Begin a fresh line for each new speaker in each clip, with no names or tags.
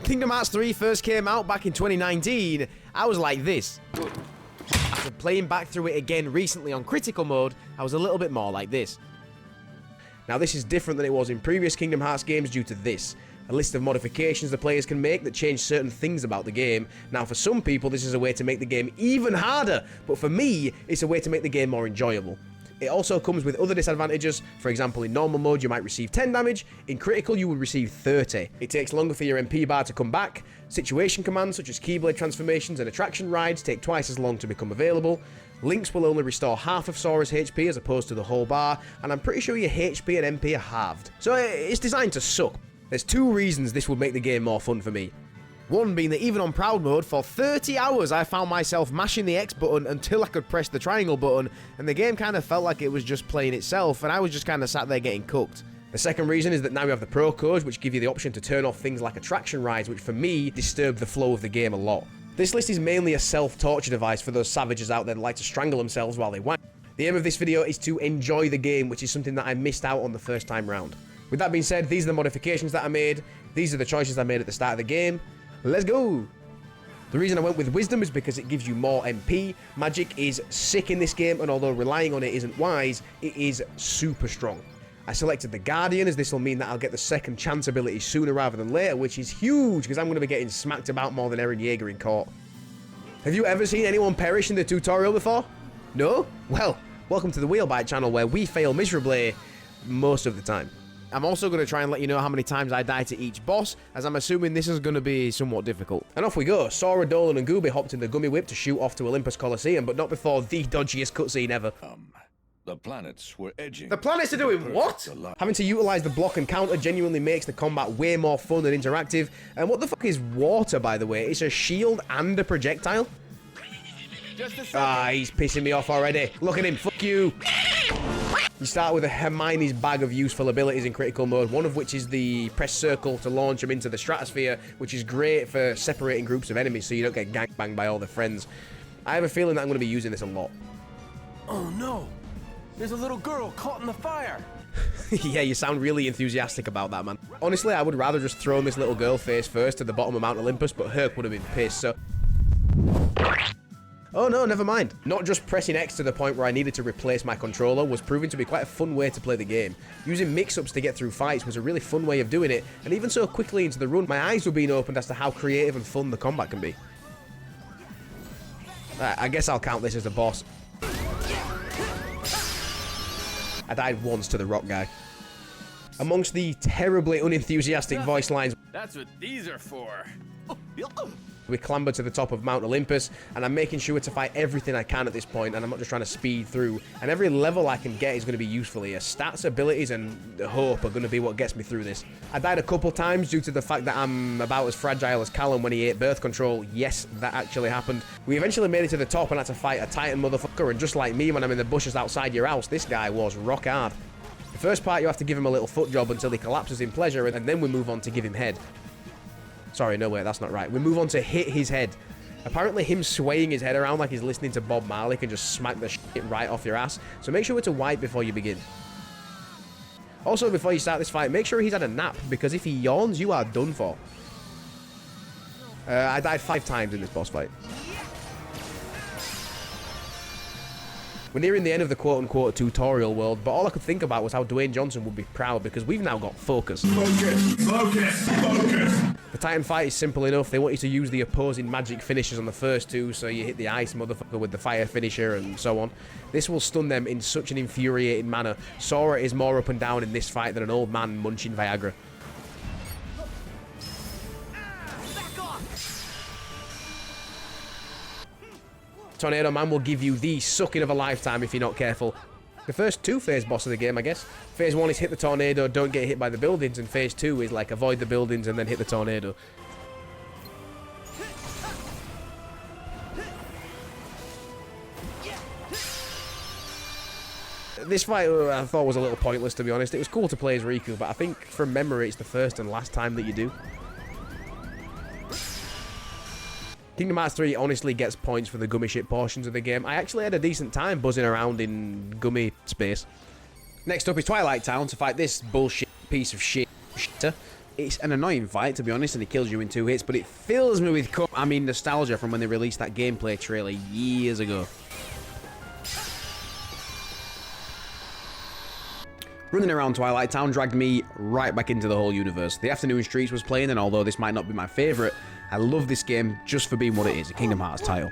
Kingdom Hearts 3 first came out back in 2019, I was like this. After playing back through it again recently on critical mode, I was a little bit more like this. Now this is different than it was in previous Kingdom Hearts games due to this. A list of modifications the players can make that change certain things about the game. Now for some people this is a way to make the game even harder, but for me it's a way to make the game more enjoyable. It also comes with other disadvantages. For example, in normal mode you might receive 10 damage, in critical you will receive 30. It takes longer for your MP bar to come back, situation commands such as keyblade transformations and attraction rides take twice as long to become available, links will only restore half of Sora's HP as opposed to the whole bar, and I'm pretty sure your HP and MP are halved. So it's designed to suck. There's two reasons this would make the game more fun for me. One being that even on Proud Mode, for 30 hours I found myself mashing the X button until I could press the triangle button, and the game kind of felt like it was just playing itself, and I was just kind of sat there getting cooked. The second reason is that now we have the Pro codes, which give you the option to turn off things like attraction rides, which for me disturb the flow of the game a lot. This list is mainly a self-torture device for those savages out there that like to strangle themselves while they wank. The aim of this video is to enjoy the game, which is something that I missed out on the first time round. With that being said, these are the modifications that I made, these are the choices I made at the start of the game. Let's go! The reason I went with Wisdom is because it gives you more MP. Magic is sick in this game, and although relying on it isn't wise, it is super strong. I selected the Guardian, as this will mean that I'll get the second chance ability sooner rather than later, which is huge, because I'm going to be getting smacked about more than Eren Yeager in court. Have you ever seen anyone perish in the tutorial before? No? Well, welcome to the Wheelbite channel, where we fail miserably most of the time. I'm also going to try and let you know how many times I die to each boss, as I'm assuming this is going to be somewhat difficult. And off we go. Sora, Dolan and Gooby hopped in the Gummy Whip to shoot off to Olympus Coliseum, but not before the dodgiest cutscene ever.
The planets were edging.
The planets are doing what? Having to utilize the block and counter genuinely makes the combat way more fun and interactive. And what the fuck is water, by the way? It's a shield and a projectile? Ah, he's pissing me off already. Look at him, fuck you. You start with a Hermione's bag of useful abilities in critical mode, one of which is the press circle to launch them into the stratosphere, which is great for separating groups of enemies so you don't get gangbanged by all the friends. I have a feeling that I'm going to be using this a lot.
Oh no! There's a little girl caught in the fire!
Yeah, you sound really enthusiastic about that, man. Honestly, I would rather just throw this little girl face first to the bottom of Mount Olympus, but Herc would have been pissed, so... Oh no, never mind. Not just pressing X to the point where I needed to replace my controller was proving to be quite a fun way to play the game. Using mix-ups to get through fights was a really fun way of doing it, and even so quickly into the run, my eyes were being opened as to how creative and fun the combat can be. I guess I'll count this as the boss. I died once to the rock guy. Amongst the terribly unenthusiastic voice lines...
That's what these are for.
We clamber to the top of Mount Olympus, and I'm making sure to fight everything I can at this point, and I'm not just trying to speed through. And every level I can get is going to be useful here. Stats, abilities, and hope are going to be what gets me through this. I died a couple times due to the fact that I'm about as fragile as Callum when he ate birth control. Yes, that actually happened. We eventually made it to the top and had to fight a Titan motherfucker, and just like me when I'm in the bushes outside your house, this guy was rock hard. The first part you have to give him a little foot job until he collapses in pleasure, and then we move on to give him head. Sorry, no, wait, that's not right. We move on to hit his head. Apparently him swaying his head around like he's listening to Bob Marley can just smack the shit right off your ass. So make sure to wipe before you begin. Also, before you start this fight, make sure he's had a nap, because if he yawns, you are done for. I died 5 times in this boss fight. We're nearing the end of the quote-unquote tutorial world, but all I could think about was how Dwayne Johnson would be proud, because we've now got focus.
Focus! Focus! Focus!
The Titan fight is simple enough. They want you to use the opposing magic finishers on the first two, so you hit the ice motherfucker with the fire finisher and so on. This will stun them in such an infuriating manner. Sora is more up and down in this fight than an old man munching Viagra. Tornado Man will give you the sucking of a lifetime if you're not careful. The first 2 phase boss of the game, I guess. Phase 1 is hit the tornado, don't get hit by the buildings, and phase 2 is like avoid the buildings and then hit the tornado. This fight I thought was a little pointless, to be honest. It was cool to play as Riku, but I think from memory it's the first and last time that you do. Kingdom Hearts 3 honestly gets points for the gummy shit portions of the game. I actually had a decent time buzzing around in gummy space. Next up is Twilight Town to fight this bullshit piece of shit. It's an annoying fight, to be honest, and it kills you in 2 hits, but it fills me with nostalgia from when they released that gameplay trailer years ago. Running around Twilight Town dragged me right back into the whole universe. The Afternoon Streets was playing, and although this might not be my favourite, I love this game just for being what it is, a Kingdom Hearts title.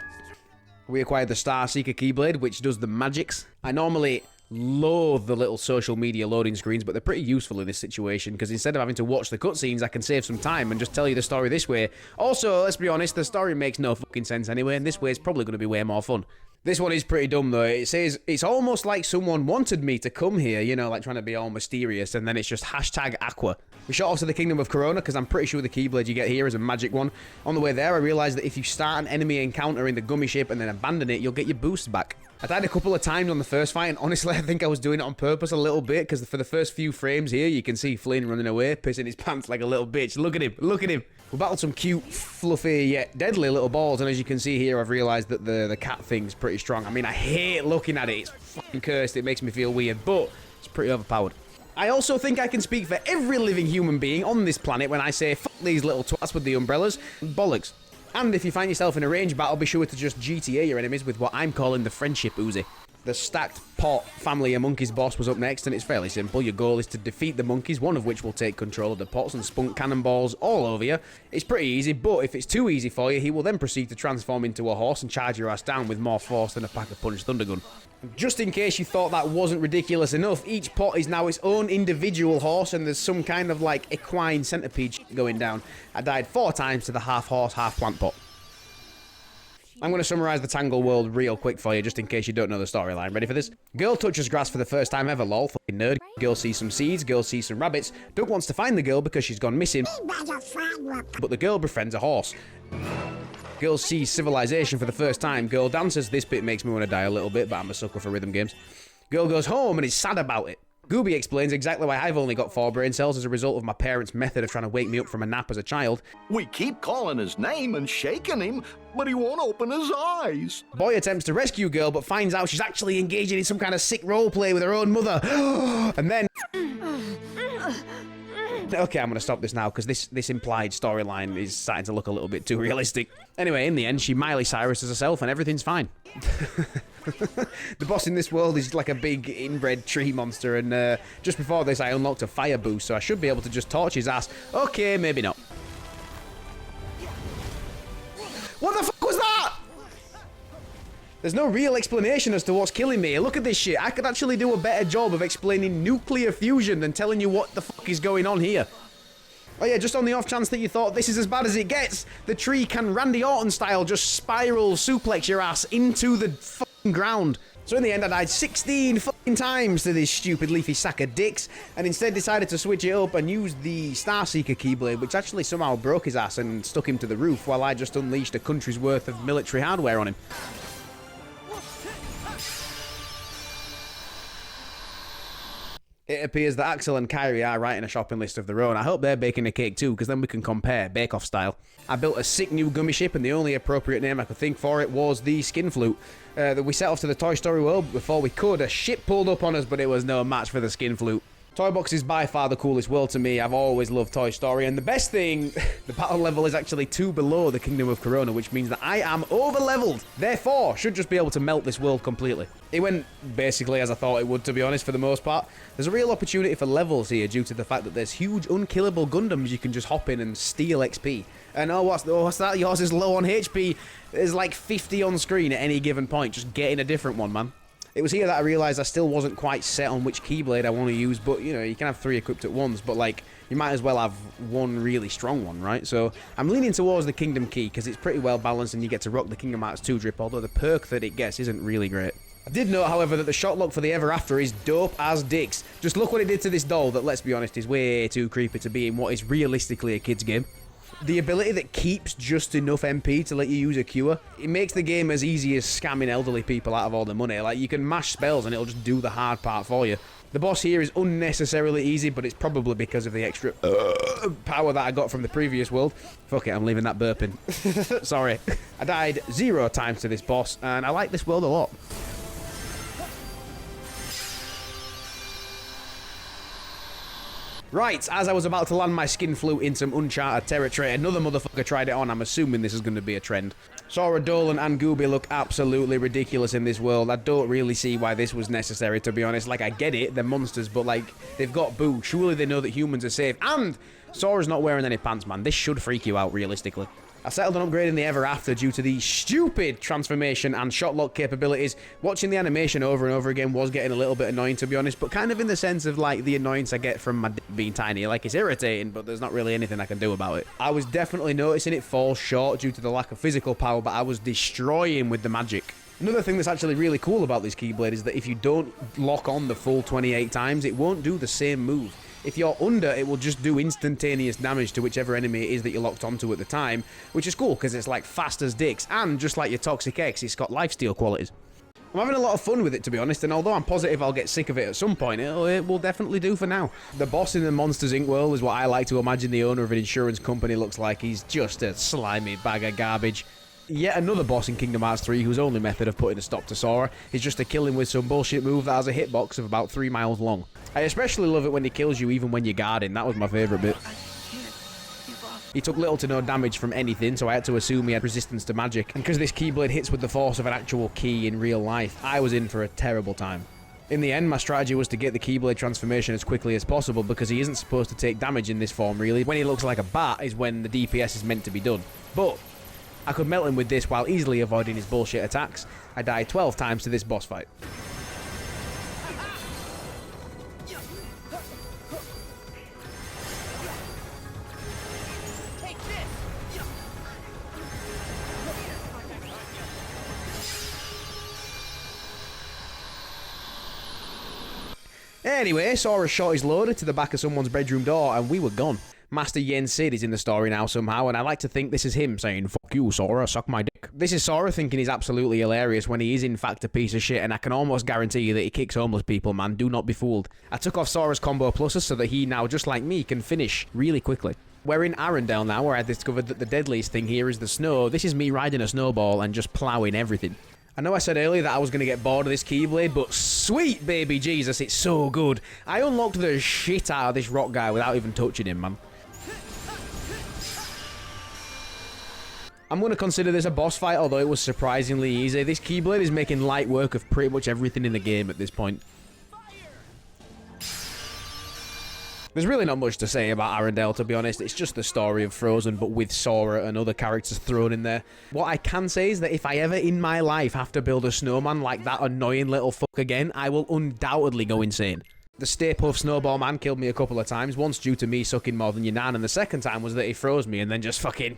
We acquired the Star Seeker keyblade, which does the magics. I normally loathe the little social media loading screens, but they're pretty useful in this situation, because instead of having to watch the cutscenes, I can save some time and just tell you the story this way. Also, let's be honest, the story makes no fucking sense anyway, and this way is probably going to be way more fun. This one is pretty dumb though. It says, it's almost like someone wanted me to come here, you know, like trying to be all mysterious, and then it's just hashtag Aqua. We shot off to the Kingdom of Corona, because I'm pretty sure the keyblade you get here is a magic one. On the way there, I realised that if you start an enemy encounter in the gummy ship and then abandon it, you'll get your boost back. I died a couple of times on the first fight, and honestly, I think I was doing it on purpose a little bit, because for the first few frames here, you can see Flynn running away, pissing his pants like a little bitch. Look at him, look at him. We battled some cute, fluffy, yet deadly little balls, and as you can see here, I've realised that the cat thing's pretty strong. I mean, I hate looking at it. It's fucking cursed. It makes me feel weird, but it's pretty overpowered. I also think I can speak for every living human being on this planet when I say, fuck these little twats with the umbrellas. Bollocks. And if you find yourself in a range battle, be sure to just GTA your enemies with what I'm calling the friendship Uzi. The stacked pot family of monkeys boss was up next, and it's fairly simple. Your goal is to defeat the monkeys, one of which will take control of the pots and spunk cannonballs all over you. It's pretty easy, but if it's too easy for you, he will then proceed to transform into a horse and charge your ass down with more force than a pack-a-punch thundergun. Just in case you thought that wasn't ridiculous enough, each pot is now its own individual horse, and there's some kind of like equine centipede going down. I died 4 times to the half-horse, half-plant pot. I'm going to summarise the Tangle world real quick for you, just in case you don't know the storyline. Ready for this? Girl touches grass for the first time ever, lol, fucking nerd. Girl sees some seeds, girl sees some rabbits. Doug wants to find the girl because she's gone missing, but the girl befriends a horse. Girl sees civilization for the first time. Girl dances. This bit makes me want to die a little bit, but I'm a sucker for rhythm games. Girl goes home and is sad about it. Gooby explains exactly why I've only got 4 brain cells as a result of my parents' method of trying to wake me up from a nap as a child.
We keep calling his name and shaking him, but he won't open his eyes.
Boy attempts to rescue girl, but finds out she's actually engaging in some kind of sick roleplay with her own mother. And then... Okay, I'm going to stop this now, because this implied storyline is starting to look a little bit too realistic. Anyway, in the end, she Miley Cyrus as herself, and everything's fine. The boss in this world is like a big inbred tree monster, and just before this I unlocked a fire boost, so I should be able to just torch his ass. Okay, maybe not. What the fuck was that? There's no real explanation as to what's killing me. Look at this shit. I could actually do a better job of explaining nuclear fusion than telling you what the fuck is going on here. Oh yeah, just on the off chance that you thought this is as bad as it gets, the tree can Randy Orton style just spiral suplex your ass into the fucking ground. So in the end I died 16 fucking times to this stupid leafy sack of dicks, and instead decided to switch it up and use the Star Seeker keyblade, which actually somehow broke his ass and stuck him to the roof while I just unleashed a country's worth of military hardware on him. It appears that Axel and Kyrie are writing a shopping list of their own. I hope they're baking a cake too, because then we can compare, bake-off style. I built a sick new gummy ship, and the only appropriate name I could think for it was the Skin Flute. That we set off to the Toy Story world before we could. A ship pulled up on us, but it was no match for the Skin Flute. Toy Box is by far the coolest world to me. I've always loved Toy Story, and the best thing, the battle level is actually 2 below the Kingdom of Corona, which means that I am over-leveled. Therefore, should just be able to melt this world completely. It went basically as I thought it would, to be honest, for the most part. There's a real opportunity for levels here due to the fact that there's huge unkillable Gundams you can just hop in and steal XP. And what's that? Yours is low on HP. There's like 50 on screen at any given point. Just getting a different one, man. It was here that I realised I still wasn't quite set on which keyblade I want to use, but, you know, you can have 3 equipped at once, but, like, you might as well have one really strong one, right? So, I'm leaning towards the Kingdom Key, because it's pretty well balanced and you get to rock the Kingdom Hearts 2 drip, although the perk that it gets isn't really great. I did note, however, that the shot lock for the Ever After is dope as dicks. Just look what it did to this doll that, let's be honest, is way too creepy to be in what is realistically a kid's game. The ability that keeps just enough MP to let you use a cure, it makes the game as easy as scamming elderly people out of all their money. Like, you can mash spells and it'll just do the hard part for you. The boss here is unnecessarily easy, but it's probably because of the extra power that I got from the previous world. Fuck it, I'm leaving that burping. Sorry. I died 0 times to this boss, and I like this world a lot. Right, as I was about to land my skin flute in some uncharted territory, another motherfucker tried it on. I'm assuming this is going to be a trend. Sora, Dolan, and Gooby look absolutely ridiculous in this world. I don't really see why this was necessary, to be honest. Like, I get it, they're monsters, but, like, they've got Boo. Surely they know that humans are safe. And Sora's not wearing any pants, man. This should freak you out, realistically. I settled on upgrading the Ever After due to the stupid transformation and shot lock capabilities. Watching the animation over and over again was getting a little bit annoying, to be honest, but kind of in the sense of, like, the annoyance I get from my dick being tiny. Like, it's irritating, but there's not really anything I can do about it. I was definitely noticing it fall short due to the lack of physical power, but I was destroying with the magic. Another thing that's actually really cool about this Keyblade is that if you don't lock on the full 28 times, it won't do the same move. If you're under, it will just do instantaneous damage to whichever enemy it is that you're locked onto at the time, which is cool because it's like fast as dicks, and just like your Toxic X, it's got lifesteal qualities. I'm having a lot of fun with it, to be honest, and although I'm positive I'll get sick of it at some point, it will definitely do for now. The boss in the Monsters Inc. world is what I like to imagine the owner of an insurance company looks like. He's just a slimy bag of garbage. Yet another boss in Kingdom Hearts 3 whose only method of putting a stop to Sora is just to kill him with some bullshit move that has a hitbox of about 3 miles long. I especially love it when he kills you even when you're guarding. That was my favourite bit. He took little to no damage from anything, so I had to assume he had resistance to magic. And because this Keyblade hits with the force of an actual key in real life, I was in for a terrible time. In the end, my strategy was to get the Keyblade transformation as quickly as possible because he isn't supposed to take damage in this form, really. When he looks like a bat is when the DPS is meant to be done. But I could melt him with this while easily avoiding his bullshit attacks. I died 12 times to this boss fight. Anyway, Sora's shot is loaded to the back of someone's bedroom door, and we were gone. Master Yen Sid is in the story now somehow, and I like to think this is him saying, "Fuck you, Sora, suck my dick." This is Sora thinking he's absolutely hilarious when he is in fact a piece of shit, and I can almost guarantee you that he kicks homeless people, man. Do not be fooled. I took off Sora's combo pluses so that he now, just like me, can finish really quickly. We're in Arendelle now, where I discovered that the deadliest thing here is the snow. This is me riding a snowball and just ploughing everything. I know I said earlier that I was going to get bored of this Keyblade, but sweet baby Jesus, it's so good. I unlocked the shit out of this rock guy without even touching him, man. I'm going to consider this a boss fight, although it was surprisingly easy. This Keyblade is making light work of pretty much everything in the game at this point. There's really not much to say about Arendelle, to be honest. It's just the story of Frozen, but with Sora and other characters thrown in there. What I can say is that if I ever in my life have to build a snowman like that annoying little fuck again, I will undoubtedly go insane. The Stay Puft Snowball Man killed me a couple of times, once due to me sucking more than your nan, and the second time was that he froze me and then just fucking...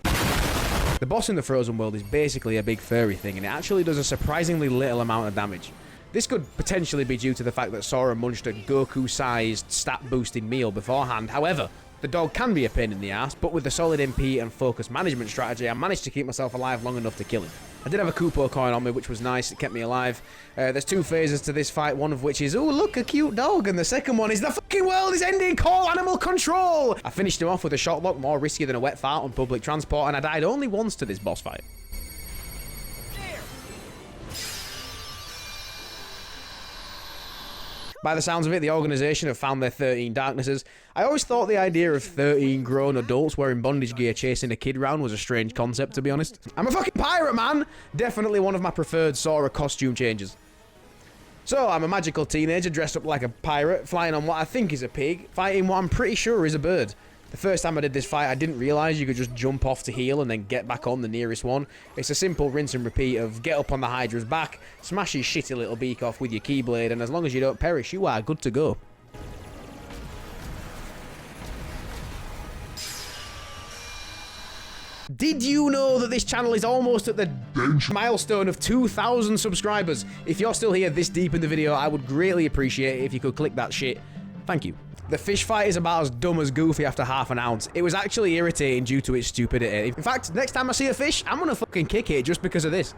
The boss in the Frozen world is basically a big furry thing, and it actually does a surprisingly little amount of damage. This could potentially be due to the fact that Sora munched a Goku-sized stat-boosting meal beforehand. However, the dog can be a pain in the ass, but with a solid MP and focus management strategy, I managed to keep myself alive long enough to kill him. I did have a Koopo coin on me, which was nice. It kept me alive. There's 2 phases to this fight, one of which is, oh, look, a cute dog, and the second one is, the fucking world is ending, call animal control! I finished him off with a shot lock, more risky than a wet fart on public transport, and I died only once to this boss fight. By the sounds of it, the organisation have found their 13 darknesses. I always thought the idea of 13 grown adults wearing bondage gear chasing a kid round was a strange concept, to be honest. I'm a fucking pirate, man! Definitely one of my preferred Sora costume changes. So, I'm a magical teenager dressed up like a pirate, flying on what I think is a pig, fighting what I'm pretty sure is a bird. The first time I did this fight, I didn't realise you could just jump off to heal and then get back on the nearest one. It's a simple rinse and repeat of get up on the Hydra's back, smash his shitty little beak off with your Keyblade, and as long as you don't perish, you are good to go. Did you know that this channel is almost at the milestone of 2,000 subscribers? If you're still here this deep in the video, I would greatly appreciate it if you could click that shit. Thank you. The fish fight is about as dumb as Goofy after half an ounce. It was actually irritating due to its stupidity. In fact, next time I see a fish, I'm gonna fucking kick it just because of this.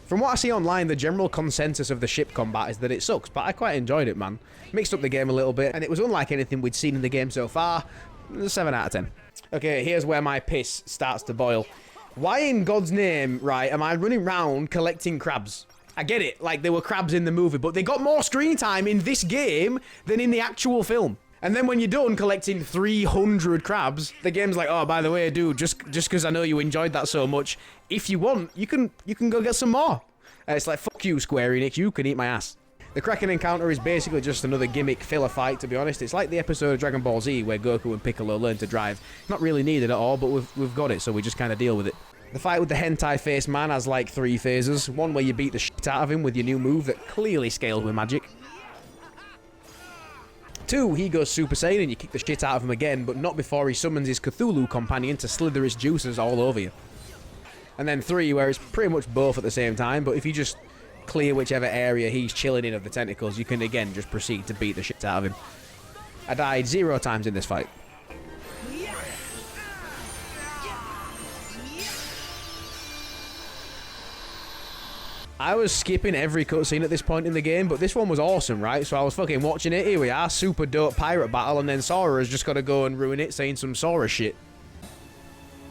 From what I see online, the general consensus of the ship combat is that it sucks, but I quite enjoyed it, man. Mixed up the game a little bit, and it was unlike anything we'd seen in the game so far. 7 out of 10. Okay, here's where my piss starts to boil. Why in God's name, right, am I running round collecting crabs? I get it, like, there were crabs in the movie, but they got more screen time in this game than in the actual film. And then when you're done collecting 300 crabs, the game's like, oh, by the way, dude, just because I know you enjoyed that so much, if you want, you can go get some more. And it's like, fuck you, Square Enix, you can eat my ass. The Kraken encounter is basically just another gimmick filler fight, to be honest. It's like the episode of Dragon Ball Z where Goku and Piccolo learn to drive. Not really needed at all, but we've got it, so we just kind of deal with it. The fight with the hentai-faced man has like 3 phases. One where you beat the shit out of him with your new move that clearly scales with magic. 2, he goes Super Saiyan and you kick the shit out of him again, but not before he summons his Cthulhu companion to slither his juices all over you. And then 3, where it's pretty much both at the same time, but if you just clear whichever area he's chilling in of the tentacles, you can again just proceed to beat the shit out of him. I died 0 times in this fight. I was skipping every cutscene at this point in the game, but this one was awesome, right? So I was fucking watching it. Here we are, super dope pirate battle, and then Sora has just got to go and ruin it, saying some Sora shit.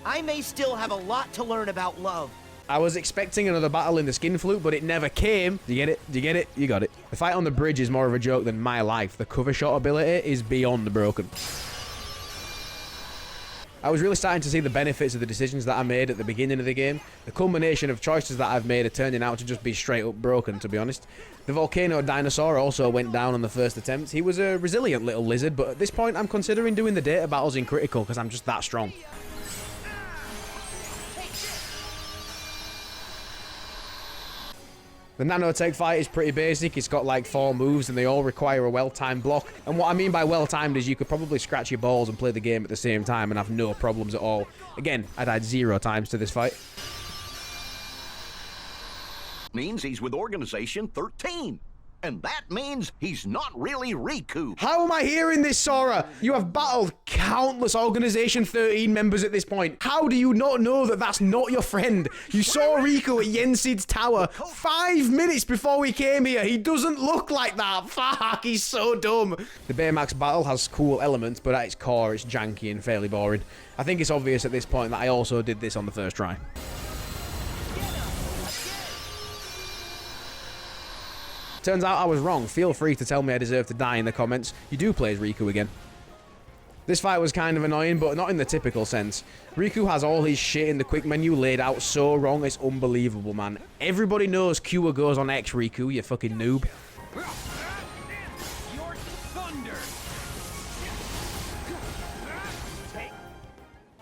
I may still have a lot to learn about love.
I was expecting another battle in the skin flute, but it never came. Do you get it? Do you get it? You got it. The fight on the bridge is more of a joke than my life. The cover shot ability is beyond broken. I was really starting to see the benefits of the decisions that I made at the beginning of the game. The culmination of choices that I've made are turning out to just be straight up broken, to be honest. The volcano dinosaur also went down on the first attempt. He was a resilient little lizard, but at this point I'm considering doing the data battles in critical because I'm just that strong. The nanotech fight is pretty basic. It's got like 4 moves and they all require a well-timed block. And what I mean by well-timed is you could probably scratch your balls and play the game at the same time and have no problems at all. Again, I died 0 times to this fight.
Means he's with Organization 13. And that means he's not really Riku.
How am I hearing this, Sora? You have battled countless Organization 13 members at this point. How do you not know that that's not your friend? You saw Riku at Yensid's tower 5 minutes before we came here. He doesn't look like that. Fuck, he's so dumb. The Baymax battle has cool elements, but at its core, it's janky and fairly boring. I think it's obvious at this point that I also did this on the first try. Turns out I was wrong. Feel free to tell me I deserve to die in the comments. You do play as Riku again. This fight was kind of annoying, but not in the typical sense. Riku has all his shit in the quick menu laid out so wrong, it's unbelievable, man. Everybody knows Cure goes on X, Riku, you fucking noob.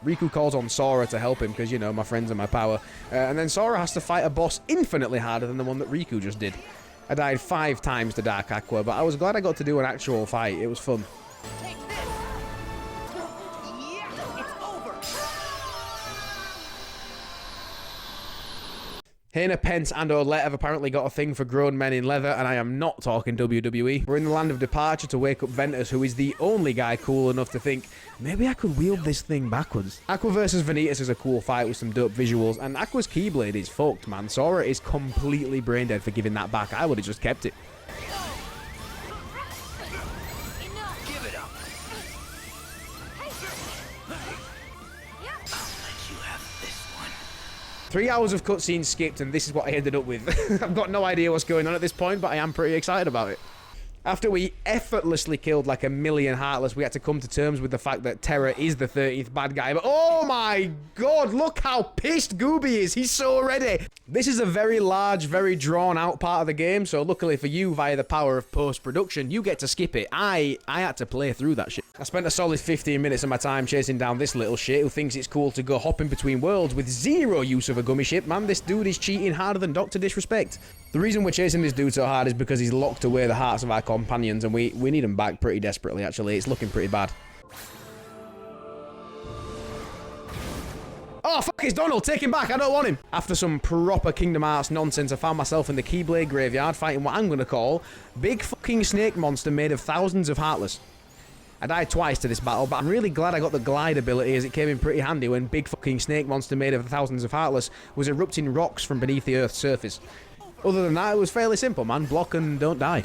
Riku calls on Sora to help him because, you know, my friends are my power. And then Sora has to fight a boss infinitely harder than the one that Riku just did. I died 5 times to Dark Aqua, but I was glad I got to do an actual fight. It was fun.
Take this. Yeah, it's over.
Hayna, Pence, and Olette have apparently got a thing for grown men in leather, and I am not talking WWE. We're in the land of departure to wake up Ventus, who is the only guy cool enough to think, maybe I could wield this thing backwards. Aqua versus Vanitas is a cool fight with some dope visuals, and Aqua's keyblade is fucked, man. Sora is completely brain dead for giving that back. I would have just kept it.
Give it up.
3 hours of cutscenes skipped, and this is what I ended up with. I've got no idea what's going on at this point, but I am pretty excited about it. After we effortlessly killed like 1,000,000 Heartless, we had to come to terms with the fact that Terra is the 13th bad guy. But oh my god, look how pissed Gooby is. He's so ready. This is a very large, very drawn out part of the game, so luckily for you, via the power of post-production, you get to skip it. I had to play through that shit. I spent a solid 15 minutes of my time chasing down this little shit who thinks it's cool to go hopping between worlds with 0 use of a gummy ship. Man, this dude is cheating harder than Dr. Disrespect. The reason we're chasing this dude so hard is because he's locked away the hearts of our companions, and we need him back pretty desperately, actually. It's looking pretty bad. Oh, fuck, it's Donald. Take him back. I don't want him. After some proper Kingdom Hearts nonsense, I found myself in the Keyblade graveyard fighting what I'm going to call big fucking snake monster made of thousands of Heartless. I died twice to this battle, but I'm really glad I got the glide ability, as it came in pretty handy when big fucking snake monster made of thousands of Heartless was erupting rocks from beneath the Earth's surface. Other than that, it was fairly simple, man. Block and don't die.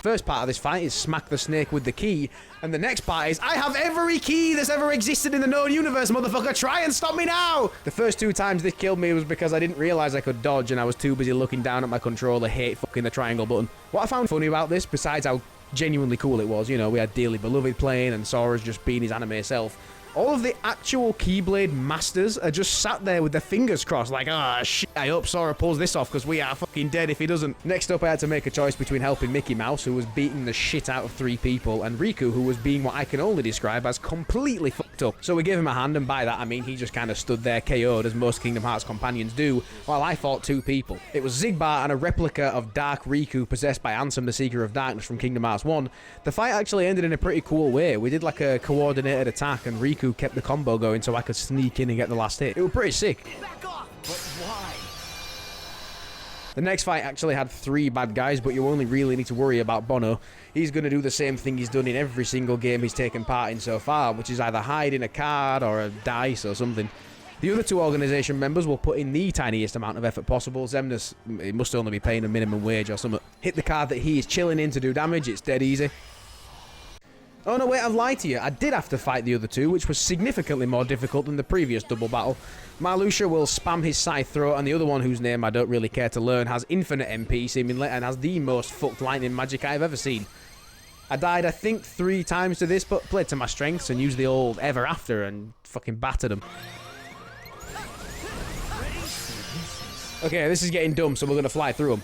First part of this fight is smack the snake with the key, and the next part is I have every key that's ever existed in the known universe, motherfucker, try and stop me now! The first 2 times this killed me was because I didn't realize I could dodge and I was too busy looking down at my controller, hate fucking the triangle button. What I found funny about this, besides how genuinely cool it was, you know, we had Dearly Beloved playing and Sora's just being his anime self, all of the actual Keyblade masters are just sat there with their fingers crossed like, ah, shit, I hope Sora pulls this off because we are fucking dead if he doesn't. Next up, I had to make a choice between helping Mickey Mouse, who was beating the shit out of 3 people, and Riku, who was being what I can only describe as completely fucked up. So we gave him a hand, and by that I mean he just kind of stood there KO'd, as most Kingdom Hearts companions do, while I fought 2 people. It was Zigbar and a replica of Dark Riku possessed by Ansem the Seeker of Darkness from Kingdom Hearts 1. The fight actually ended in a pretty cool way. We did like a coordinated attack, and Riku kept the combo going so I could sneak in and get the last hit. It was pretty sick.
Back off! But why?
The next fight actually had 3 bad guys, but you only really need to worry about Bono. He's going to do the same thing he's done in every single game he's taken part in so far, which is either hide in a card or a dice or something. The other 2 organization members will put in the tiniest amount of effort possible. Xemnas, he must only be paying a minimum wage or something. Hit the card that he is chilling in to do damage, it's dead easy. Oh no, wait, I've lied to you. I did have to fight the other 2, which was significantly more difficult than the previous double battle. Marluxia will spam his scythe throat, and the other one, whose name I don't really care to learn, has infinite MP seemingly, and has the most fucked lightning magic I've ever seen. I died, I think, 3 times to this, but played to my strengths and used the old ever after and fucking battered him. Okay, this is getting dumb, so we're gonna fly through him.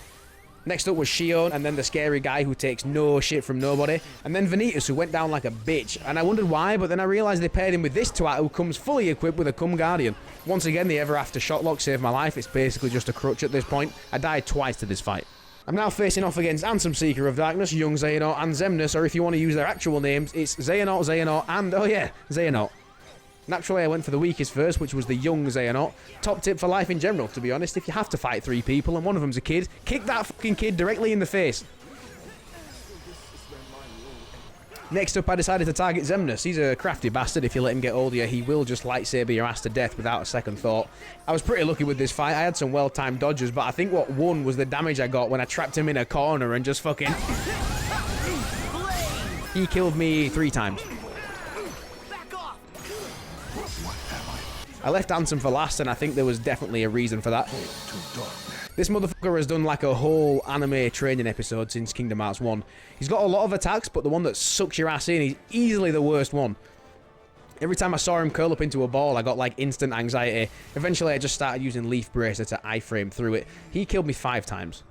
Next up was Shion, and then the scary guy who takes no shit from nobody, and then Vanitas, who went down like a bitch, and I wondered why, but then I realised they paired him with this twat who comes fully equipped with a Cum Guardian. Once again, the ever after shotlock saved my life. It's basically just a crutch at this point. I died twice to this fight. I'm now facing off against Ansem Seeker of Darkness, Young Xehanort, and Xemnas, or if you want to use their actual names, it's Xehanort, and, oh yeah, Xehanort. Naturally, I went for the weakest first, which was the young Xehanort. Top tip for life in general, to be honest. If you have to fight 3 people and one of them's a kid, kick that fucking kid directly in the face. Next up, I decided to target Xemnas. He's a crafty bastard. If you let him get older, he will just lightsaber your ass to death without a second thought. I was pretty lucky with this fight. I had some well-timed dodges, but I think what won was the damage I got when I trapped him in a corner and just fucking... He killed me 3 times. I left Ansem for last, and I think there was definitely a reason for that. This motherfucker has done like a whole anime training episode since Kingdom Hearts 1. He's got a lot of attacks, but the one that sucks your ass in is easily the worst one. Every time I saw him curl up into a ball, I got like instant anxiety. Eventually, I just started using Leaf Bracer to iframe through it. He killed me 5 times.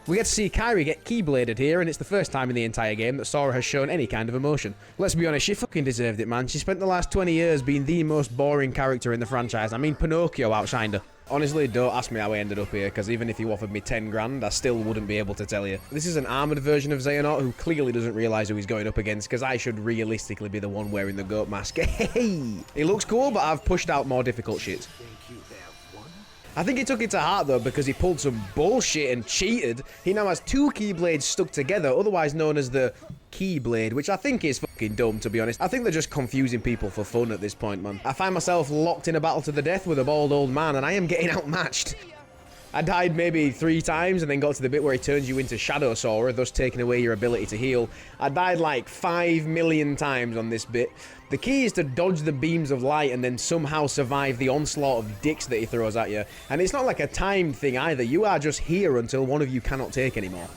We get to see Kairi get keybladed here, and it's the first time in the entire game that Sora has shown any kind of emotion. Let's be honest, she fucking deserved it, man. She spent the last 20 years being the most boring character in the franchise. I mean, Pinocchio outshined her. Honestly, don't ask me how I ended up here, because even if you offered me 10 grand, I still wouldn't be able to tell you. This is an armoured version of Xehanort, who clearly doesn't realise who he's going up against, because I should realistically be the one wearing the goat mask. Hey! He looks cool, but I've pushed out more difficult shit. I think he took it to heart though, because he pulled some bullshit and cheated. He now has 2 keyblades stuck together, otherwise known as the keyblade, which I think is fucking dumb, to be honest. I think they're just confusing people for fun at this point, man. I find myself locked in a battle to the death with a bald old man, and I am getting outmatched. I died maybe 3 times and then got to the bit where he turns you into Shadow Sora, thus taking away your ability to heal. I died like 5 million times on this bit. The key is to dodge the beams of light and then somehow survive the onslaught of dicks that he throws at you. And it's not like a timed thing either. You are just here until one of you cannot take anymore.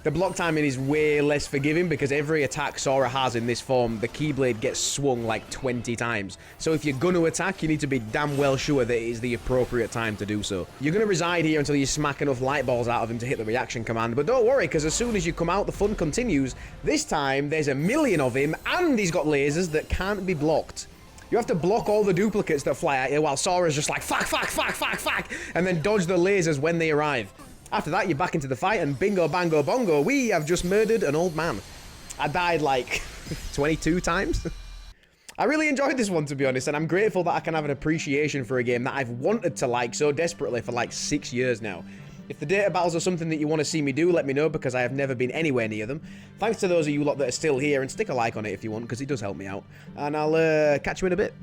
The block timing is way less forgiving because every attack Sora has in this form, the Keyblade gets swung like 20 times. So if you're gonna attack, you need to be damn well sure that it is the appropriate time to do so. You're gonna reside here until you smack enough light balls out of him to hit the reaction command, but don't worry, because as soon as you come out, the fun continues. This time, there's a million of him, and he's got lasers that can't be blocked. You have to block all the duplicates that fly at you while Sora's just like, fuck, fuck, fuck, fuck, fuck, and then dodge the lasers when they arrive. After that, you're back into the fight, and bingo, bango, bongo, we have just murdered an old man. I died like 22 times. I really enjoyed this one, to be honest, and I'm grateful that I can have an appreciation for a game that I've wanted to like so desperately for like 6 years now. If the data battles are something that you want to see me do, let me know, because I have never been anywhere near them. Thanks to those of you lot that are still here, and stick a like on it if you want, because it does help me out. And I'll catch you in a bit.